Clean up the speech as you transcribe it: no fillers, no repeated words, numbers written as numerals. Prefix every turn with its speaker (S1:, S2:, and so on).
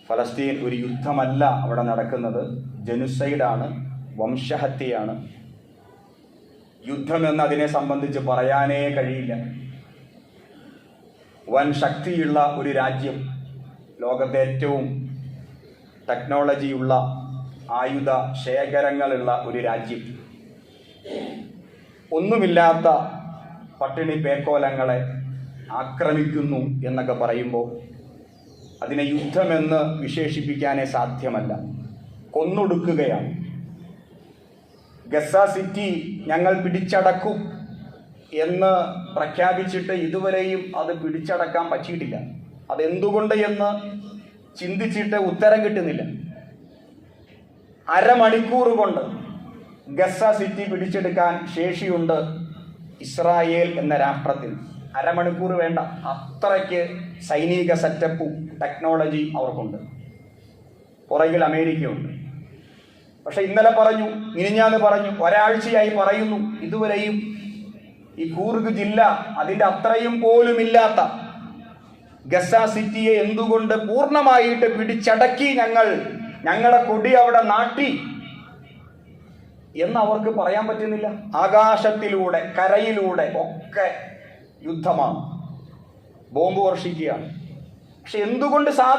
S1: ഫലസ്തീൻ ഒരു യുദ്ധമല്ല അവിടെ നടക്കുന്നത്, ജനുസൈഡാണ്, വംശഹത്യയാണ്. യുദ്ധമെന്ന് അതിനെ സംബന്ധിച്ച് പറയാനേ കഴിയില്ല. വൻ ശക്തിയുള്ള ഒരു രാജ്യം, ലോകത്തെ ഏറ്റവും ടെക്നോളജിയുള്ള ആയുധ ശേഖരങ്ങളുള്ള ഒരു രാജ്യം, ഒന്നുമില്ലാത്ത പട്ടിണി പേക്കോലങ്ങളെ ആക്രമിക്കുന്നു എന്നൊക്കെ പറയുമ്പോൾ അതിനെ യുദ്ധമെന്ന് വിശേഷിപ്പിക്കാനേ സാധ്യമല്ല. കൊന്നൊടുക്കുകയാണ്. ഗസ സിറ്റി ഞങ്ങൾ പിടിച്ചടക്കും എന്ന് പ്രഖ്യാപിച്ചിട്ട് ഇതുവരെയും അത് പിടിച്ചടക്കാൻ പറ്റിയിട്ടില്ല. അതെന്തുകൊണ്ട് എന്ന് ചിന്തിച്ചിട്ട് ഉത്തരം കിട്ടുന്നില്ല. അരമണിക്കൂർ കൊണ്ട് ഗസ സിറ്റി പിടിച്ചെടുക്കാൻ ശേഷിയുണ്ട് ഇസ്രായേൽ എന്ന രാഷ്ട്രത്തിന്. അരമണിക്കൂർ വേണ്ട, അത്രയ്ക്ക് സൈനിക സെറ്റപ്പും ടെക്നോളജി അവർക്കുണ്ട്. പുറകിൽ അമേരിക്കയുണ്ട്. പക്ഷെ ഇന്നലെ പറഞ്ഞു, മിനിഞ്ഞാന്ന് പറഞ്ഞു, ഒരാഴ്ചയായി പറയുന്നു, ഇതുവരെയും ഈ കൂർഗ് ജില്ല അതിൻ്റെ അത്രയും പോലുമില്ലാത്ത ഗസ സിറ്റിയെ എന്തുകൊണ്ട് പൂർണ്ണമായിട്ട് പിടിച്ചടക്കി ഞങ്ങളുടെ കൊടി അവിടെ നാട്ടി എന്ന് അവർക്ക് പറയാൻ പറ്റുന്നില്ല. ആകാശത്തിലൂടെ കരയിലൂടെ ഒക്കെ യുദ്ധമാണ്, ബോംബ് വർഷിക്കുകയാണ്. പക്ഷെ എന്തുകൊണ്ട്